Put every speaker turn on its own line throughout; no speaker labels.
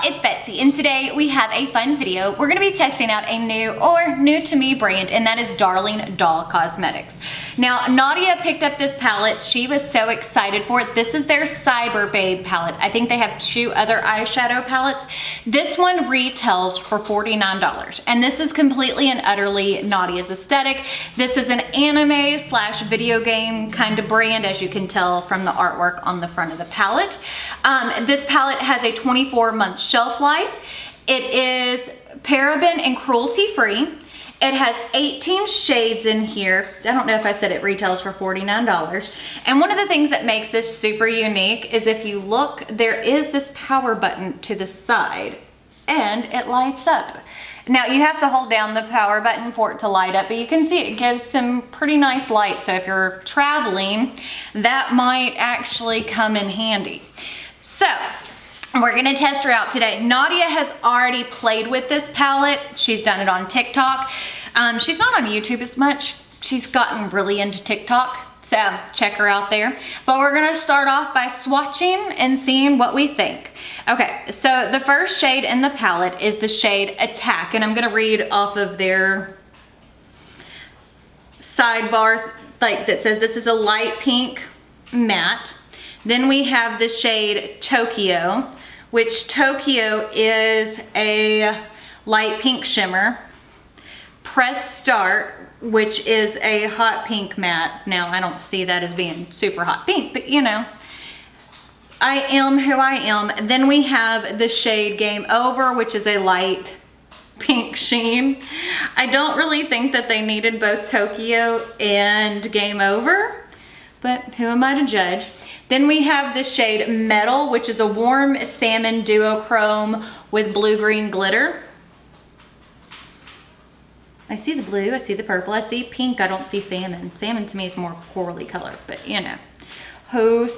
it's Betsy, and today we have a fun video. We're gonna be testing out a new to me brand, and that is Darling Doll Cosmetics. Now, Nadia picked up this palette. She was so excited for it. This is their Cyber Babe palette. I think they have 2 other eyeshadow palettes. This one retails for $49, and this is completely and utterly Nadia's aesthetic. This is an anime slash video game kind of brand, as you can tell from the artwork on the front of the palette. This palette has a 24-month shelf life. It is paraben and cruelty free. It has 18 shades in here. I don't know if I said it retails for $49. And one of the things that makes this super unique is if you look, there is this power button to the side and it lights up. Now you have to hold down the power button for it to light up, but you can see it gives some pretty nice light. So if you're traveling, that might actually come in handy. So we're gonna test her out today. Nadia has already played with this palette. She's done it on TikTok. She's not on YouTube as much. She's gotten really into TikTok, so check her out there. But we're gonna start off by swatching and seeing what we think. Okay, so the first shade in the palette is the shade Attack, and I'm gonna read off of their sidebar like that says this is a light pink matte. Then we have the shade Tokyo, which Tokyo is a light pink shimmer. Press Start, which is a hot pink matte. Now, I don't see that as being super hot pink, but you know, I am who I am. Then we have the shade Game Over, which is a light pink sheen. I don't really think that they needed both Tokyo and Game Over, but who am I to judge? Then we have the shade Metal, which is a warm salmon duochrome with blue-green glitter. I see the blue, I see the purple, I see pink, I don't see salmon. Salmon to me is more corally color, but you know, who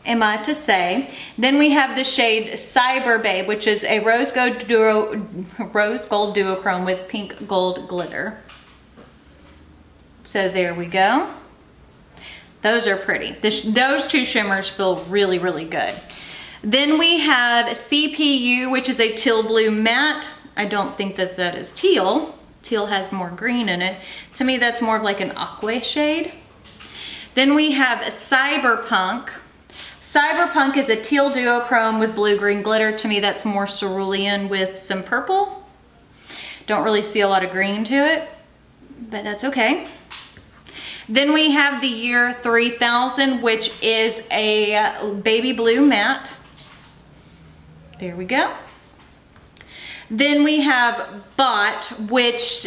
am I to say? Then we have the shade Cyber Babe, which is a rose gold duochrome with pink gold glitter. So there we go. Those are pretty. Those 2 shimmers feel really, really good. Then we have CPU, which is a teal blue matte. I don't think that that is teal. Teal has more green in it. To me, that's more of like an aqua shade. Then we have Cyberpunk. Cyberpunk is a teal duochrome with blue-green glitter. To me, that's more cerulean with some purple. Don't really see a lot of green to it, but that's okay. Then we have the Year 3000, which is a baby blue matte. There we go. Then we have Bot, which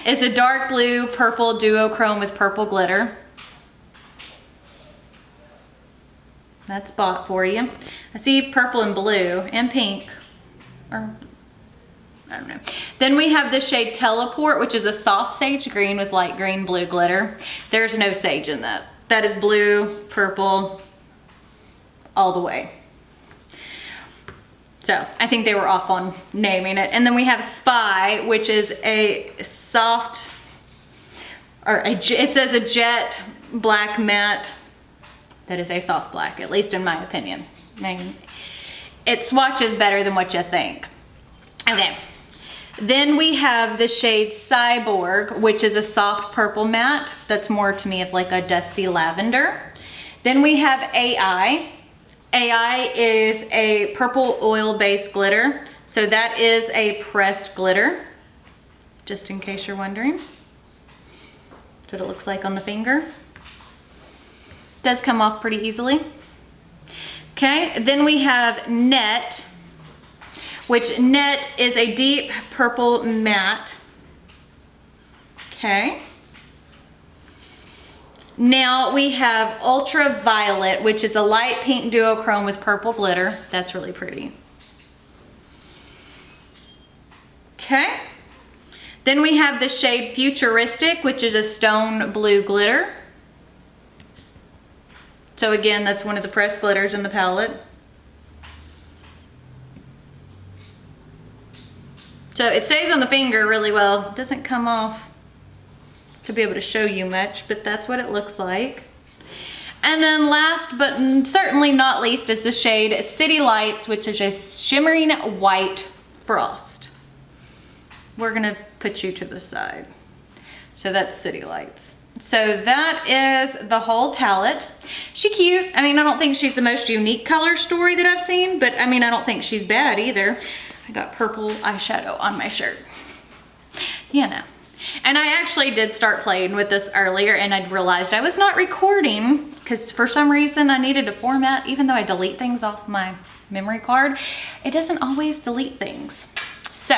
is a dark blue purple duochrome with purple glitter. That's Bot for you. I see purple and blue and pink, or I don't know. Then we have the shade Teleport, which is a soft sage green with light green blue glitter. There's no sage in that. That is blue, purple, all the way. So I think they were off on naming it. And then we have Spy, which is a soft, it says a jet black matte. That is a soft black, at least in my opinion. I mean, it swatches better than what you think. Okay. Then we have the shade Cyborg, which is a soft purple matte. That's more to me of like a dusty lavender. Then we have AI. AI is a purple oil-based glitter. So that is a pressed glitter, just in case you're wondering. That's what it looks like on the finger. Does come off pretty easily. Okay, then we have Net, which Net is a deep purple matte. Okay. Now we have Ultraviolet, which is a light pink duochrome with purple glitter. That's really pretty. Okay. Then we have the shade Futuristic, which is a stone blue glitter. So again, that's one of the pressed glitters in the palette. So it stays on the finger really well. It doesn't come off to be able to show you much, but that's what it looks like. And then last but certainly not least is the shade City Lights, which is a shimmering white frost. We're gonna put you to the side. So that's City Lights. So that is the whole palette. She's cute. I mean, I don't think she's the most unique color story that I've seen, but I mean, I don't think she's bad either. I got purple eyeshadow on my shirt. You know. And I actually did start playing with this earlier and I realized I was not recording because for some reason I needed to format, even though I delete things off my memory card, it doesn't always delete things. So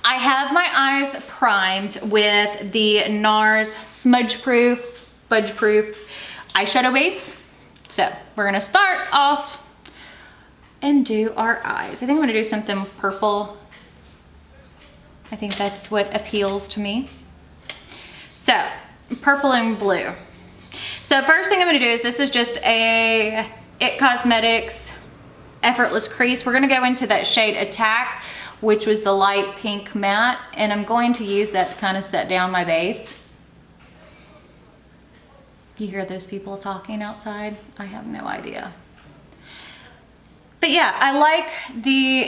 I have my eyes primed with the NARS Smudge Proof eyeshadow base. So we're gonna start off and do our eyes. I think I'm gonna do something purple. I think that's what appeals to me. So purple and blue. So first thing I'm gonna do is this is just a IT Cosmetics Effortless Crease. We're gonna go into that shade Attack, which was the light pink matte, and I'm going to use that to kind of set down my base. You hear those people talking outside? I have no idea. But yeah, I like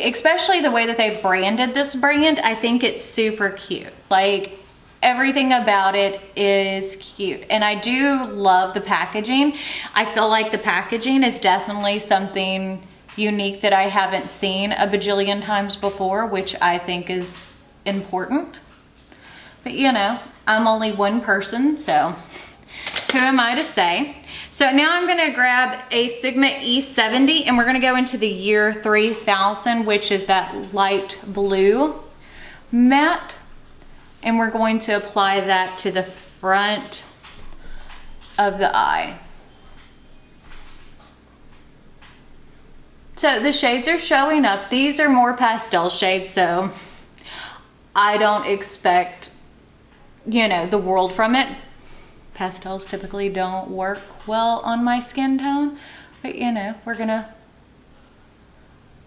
especially the way that they branded this brand. I think it's super cute. Like everything about it is cute. And I do love the packaging. I feel like the packaging is definitely something unique that I haven't seen a bajillion times before, which I think is important. But you know, I'm only one person, so who am I to say? So now I'm gonna grab a Sigma E70 and we're gonna go into the year 3000, which is that light blue matte. And we're going to apply that to the front of the eye. So the shades are showing up. These are more pastel shades, so I don't expect, you know, the world from it. Pastels typically don't work well on my skin tone, but you know, we're gonna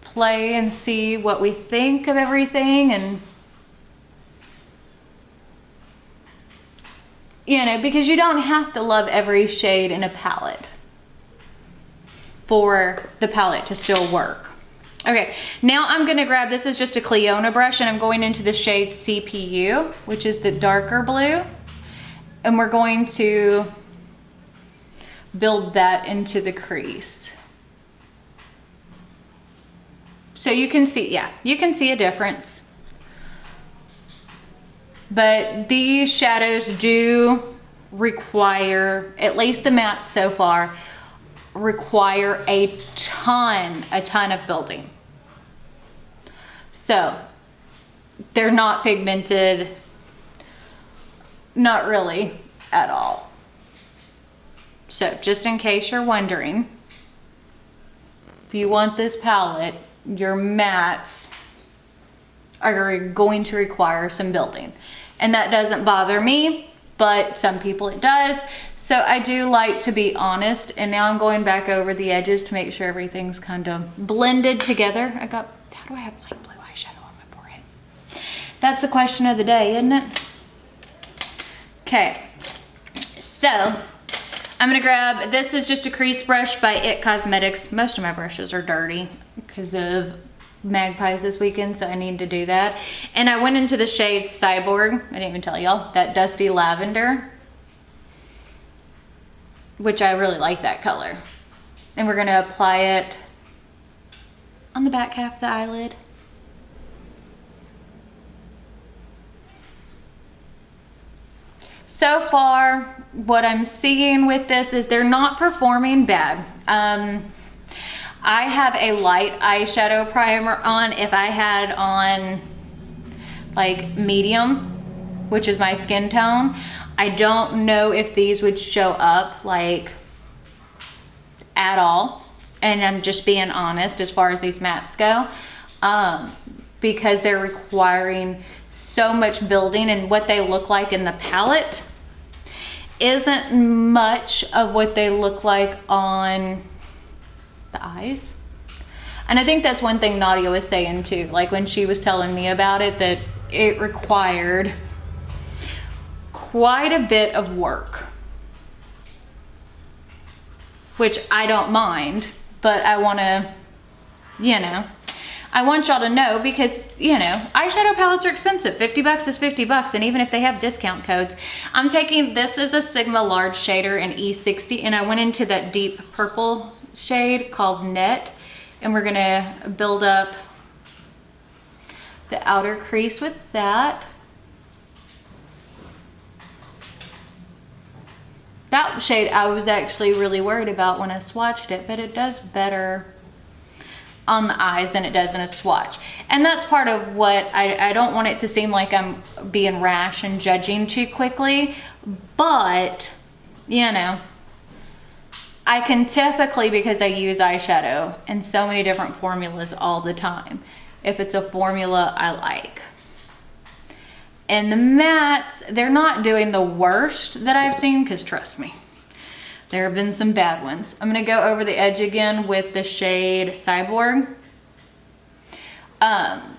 play and see what we think of everything, and you know, because you don't have to love every shade in a palette for the palette to still work. Okay, now I'm gonna grab, this is just a Cleona brush, and I'm going into the shade CPU, which is the darker blue. And we're going to build that into the crease. So you can see, yeah, you can see a difference. But these shadows do require, at least the matte so far, require a ton of building. So they're not pigmented, not really at all. So just in case you're wondering, if you want this palette, your mattes are going to require some building. And that doesn't bother me, but some people it does. So I do like to be honest, and now I'm going back over the edges to make sure everything's kind of blended together. How do I have light blue eyeshadow on my forehead? That's the question of the day, isn't it? Okay, so I'm gonna grab, this is just a crease brush by IT Cosmetics. Most of my brushes are dirty because of magpies this weekend, so I need to do that. And I went into the shade Cyborg, I didn't even tell y'all, that dusty lavender, which I really like that color. And we're gonna apply it on the back half of the eyelid. So far, what I'm seeing with this is they're not performing bad. I have a light eyeshadow primer on. If I had on like medium, which is my skin tone, I don't know if these would show up like at all. And I'm just being honest as far as these mattes go, because they're requiring so much building, and what they look like in the palette isn't much of what they look like on the eyes. And I think that's one thing Nadia was saying too, like when she was telling me about it, that it required quite a bit of work. which I don't mind, but I want to, you know, I want y'all to know because, you know, eyeshadow palettes are expensive. 50 bucks is 50 bucks. And even if they have discount codes, I'm taking, this is a Sigma large shader in E60, and I went into that deep purple shade called Net, and we're gonna build up the outer crease with that. That shade I was actually really worried about when I swatched it, but it does better on the eyes than it does in a swatch. And that's part of what I don't want it to seem like I'm being rash and judging too quickly, but you know, I can typically, because I use eyeshadow in so many different formulas all the time, if it's a formula I like. And the mattes, they're not doing the worst that I've seen, because trust me, there have been some bad ones. I'm gonna go over the edge again with the shade Cyborg.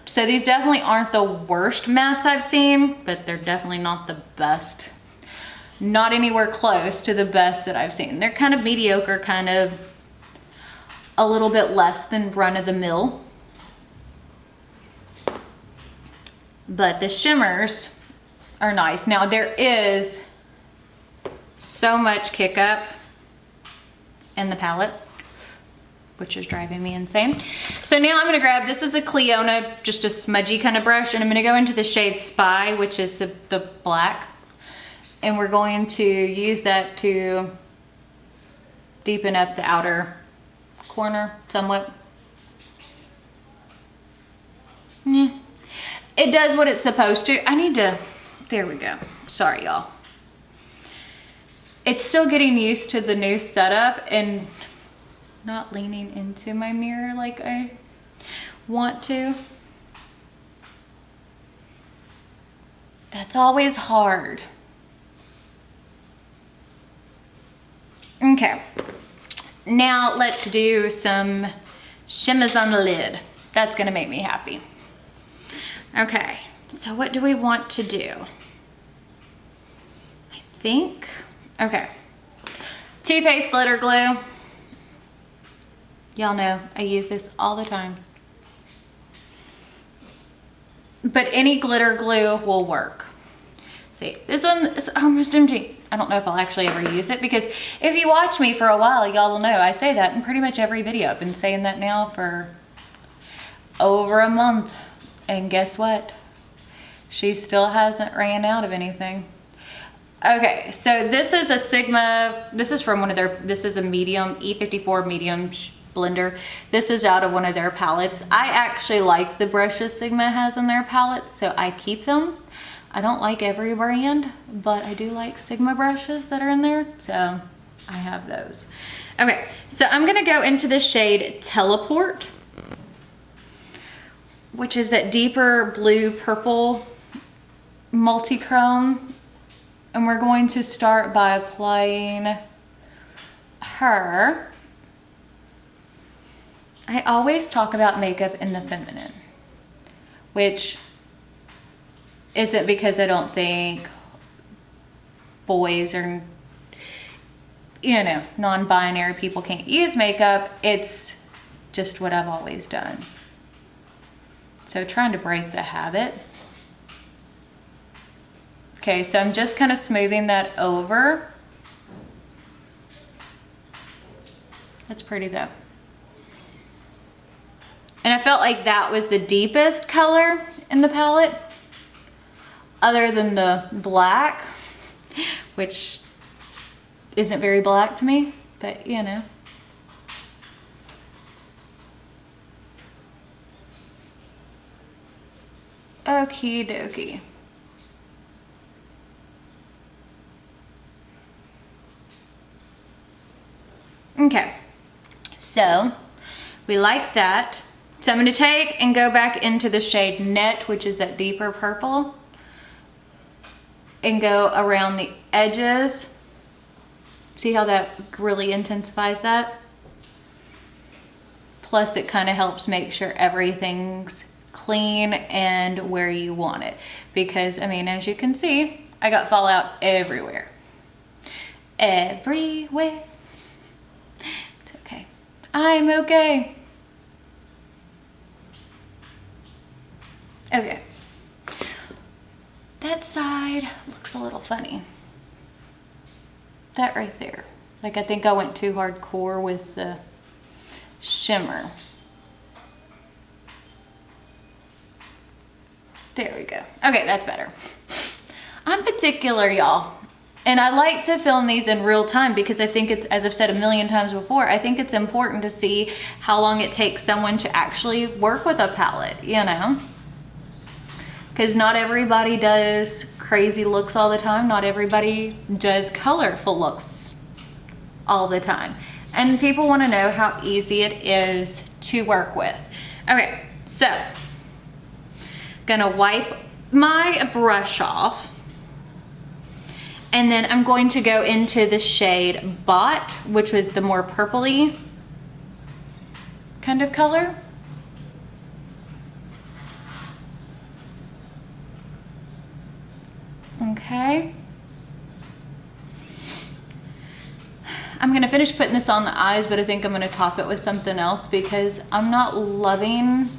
So these definitely aren't the worst mattes I've seen, but they're definitely not the best. Not anywhere close to the best that I've seen. They're kind of mediocre, kind of a little bit less than run of the mill. But the shimmers are nice. Now there is so much kick up in the palette, which is driving me insane. So now I'm gonna grab, this is a Cleona, just a smudgy kind of brush, and I'm gonna go into the shade Spy, which is the black. And we're going to use that to deepen up the outer corner somewhat. Yeah. It does what it's supposed to. I need to, there we go. Sorry, y'all. It's still getting used to the new setup and not leaning into my mirror like I want to. That's always hard. Okay, now let's do some shimmers on the lid. That's gonna make me happy. Okay, so what do we want to do? I think, okay. Too Faced glitter glue. Y'all know I use this all the time. But any glitter glue will work. See, this one is almost empty. I don't know if I'll actually ever use it, because if you watch me for a while, y'all will know I say that in pretty much every video. I've been saying that now for over a month. And guess what? She still hasn't ran out of anything. Okay, so this is a Sigma, this is from one of their, this is a medium, E54 medium blender. This is out of one of their palettes. I actually like the brushes Sigma has in their palettes, so I keep them. I don't like every brand, but I do like Sigma brushes that are in there, so I have those. Okay, so I'm gonna go into the shade Teleport, which is that deeper blue purple multi-chrome. And we're going to start by applying her. I always talk about makeup in the feminine, which isn't because I don't think boys or, you know, non-binary people can't use makeup. It's just what I've always done. So trying to break the habit. Okay, so I'm just kind of smoothing that over. That's pretty though. And I felt like that was the deepest color in the palette, other than the black, which isn't very black to me, but you know. Okie dokie. Okay, so we like that. So I'm going to take and go back into the shade Net, which is that deeper purple, and go around the edges. See how that really intensifies that? Plus it kind of helps make sure everything's clean and where you want it. Because, I mean, as you can see, I got fallout everywhere. Everywhere. I'm okay. Okay. That side looks a little funny. That right there. Like, I think I went too hardcore with the shimmer. There we go. Okay, that's better. I'm particular, y'all. And I like to film these in real time because I think it's, as I've said a million times before, I think it's important to see how long it takes someone to actually work with a palette, you know? Because not everybody does crazy looks all the time. Not everybody does colorful looks all the time. And people want to know how easy it is to work with. Okay, so gonna wipe my brush off. And then I'm going to go into the shade Bot, which was the more purpley kind of color. Okay. I'm gonna finish putting this on the eyes, but I think I'm gonna top it with something else because I'm not loving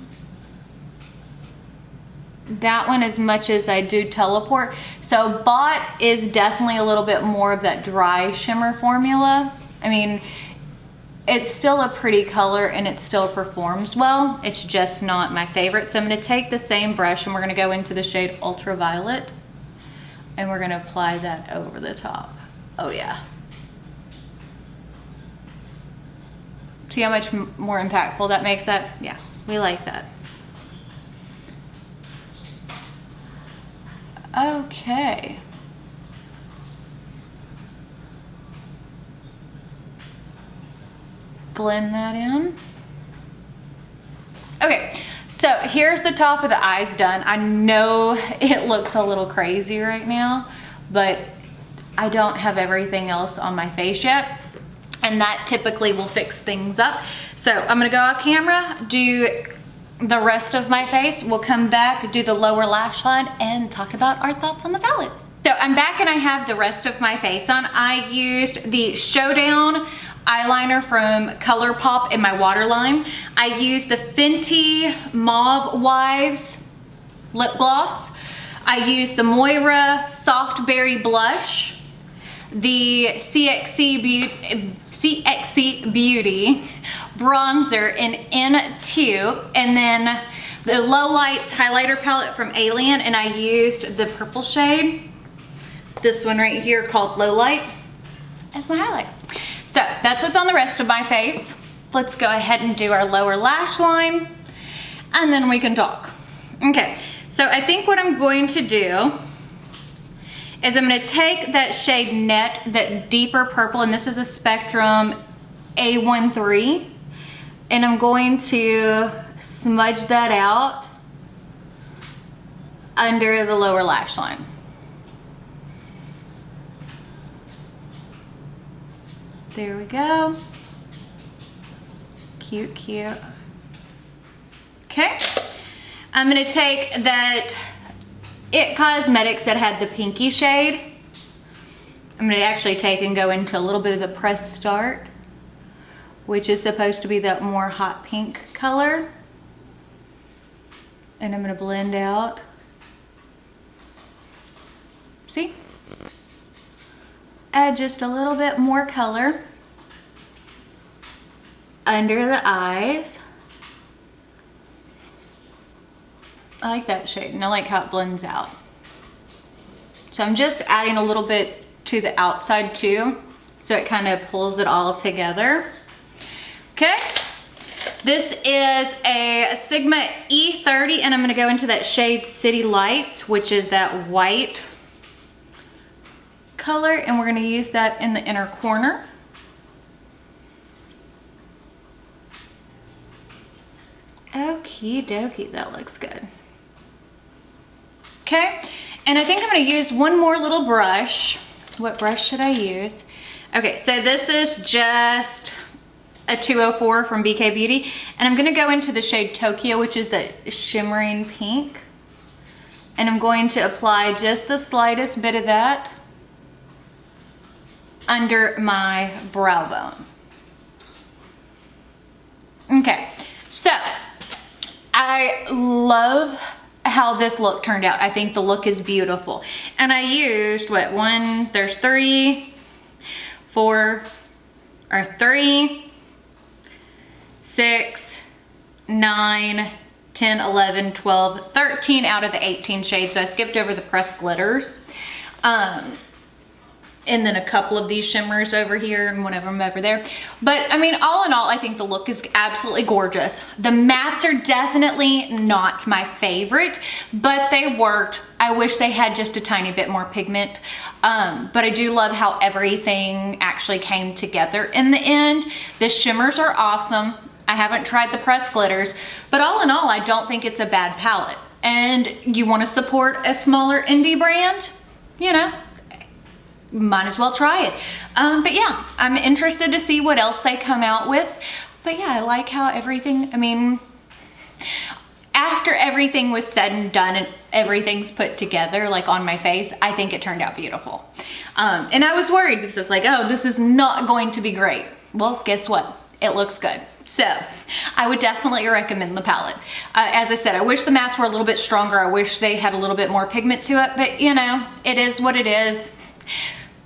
that one as much as I do Teleport. So Bot is definitely a little bit more of that dry shimmer formula. I mean, it's still a pretty color and it still performs well. It's just not my favorite. So I'm gonna take the same brush and we're gonna go into the shade Ultraviolet and we're gonna apply that over the top. Oh yeah. See how much more impactful that makes that? Yeah, we like that. Okay. Blend that in. Okay, so here's the top of the eyes done. I know it looks a little crazy right now, but I don't have everything else on my face yet. And that typically will fix things up. So I'm gonna go off camera, do the rest of my face. We'll come back, do the lower lash line, and talk about our thoughts on the palette. So I'm back and I have the rest of my face on. I used the Showdown eyeliner from ColourPop in my waterline. I used the Fenty Mauve Wives lip gloss. I used the Moira Soft Berry Blush, the CXC Beauty bronzer in N2, and then the Low Lights highlighter palette from Alien, and I used the purple shade, this one right here called Low Light, as my highlight. So that's what's on the rest of my face. Let's go ahead and do our lower lash line, and then we can talk. Okay, so I think what I'm going to do is I'm gonna take that shade Net, that deeper purple, and this is a Spectrum A13, and I'm going to smudge that out under the lower lash line. There we go. Cute, cute. Okay, I'm gonna take that It Cosmetics that had the pinky shade. I'm gonna actually take and go into a little bit of the Press Start, which is supposed to be that more hot pink color. And I'm gonna blend out. See? Add just a little bit more color under the eyes. I like that shade and I like how it blends out. So I'm just adding a little bit to the outside too, so it kind of pulls it all together. Okay, this is a Sigma E30 and I'm gonna go into that shade City Lights, which is that white color, and we're gonna use that in the inner corner. Okie dokie, that looks good. Okay, and I think I'm gonna use one more little brush. What brush should I use? Okay, so this is just a 204 from BK Beauty, and I'm gonna go into the shade Tokyo, which is the shimmering pink, and I'm going to apply just the slightest bit of that under my brow bone. Okay, so I love how this look turned out. I think the look is beautiful. And I used, what, there's 3, 6, 9, 10, 11, 12, 13 out of the 18 shades. So I skipped over the pressed glitters. And then a couple of these shimmers over here and one of them over there. But I mean, all in all, I think the look is absolutely gorgeous. The mattes are definitely not my favorite, but they worked. I wish they had just a tiny bit more pigment. But I do love how everything actually came together in the end. The shimmers are awesome. I haven't tried the pressed glitters, but all in all, I don't think it's a bad palette. And you want to support a smaller indie brand, you know, might as well try it. But yeah, I'm interested to see what else they come out with. But yeah, I like how everything, I mean, after everything was said and done and everything's put together, like on my face, I think it turned out beautiful. And I was worried because I was like, oh, this is not going to be great. Well, guess what? It looks good. So I would definitely recommend the palette. As I said, I wish the mattes were a little bit stronger. I wish they had a little bit more pigment to it, but you know, it is what it is.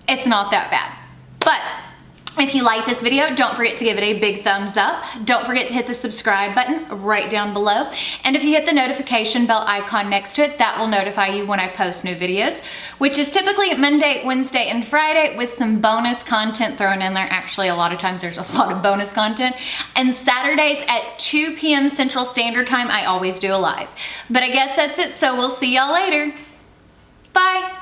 It's not that bad. But if you like this video, don't forget to give it a big thumbs up. Don't forget to hit the subscribe button right down below. And if you hit the notification bell icon next to it, that will notify you when I post new videos, which is typically Monday, Wednesday, and Friday with some bonus content thrown in there. Actually, a lot of times there's a lot of bonus content. And Saturdays at 2 p.m. Central Standard Time, I always do a live. But I guess that's it, so we'll see y'all later. Bye.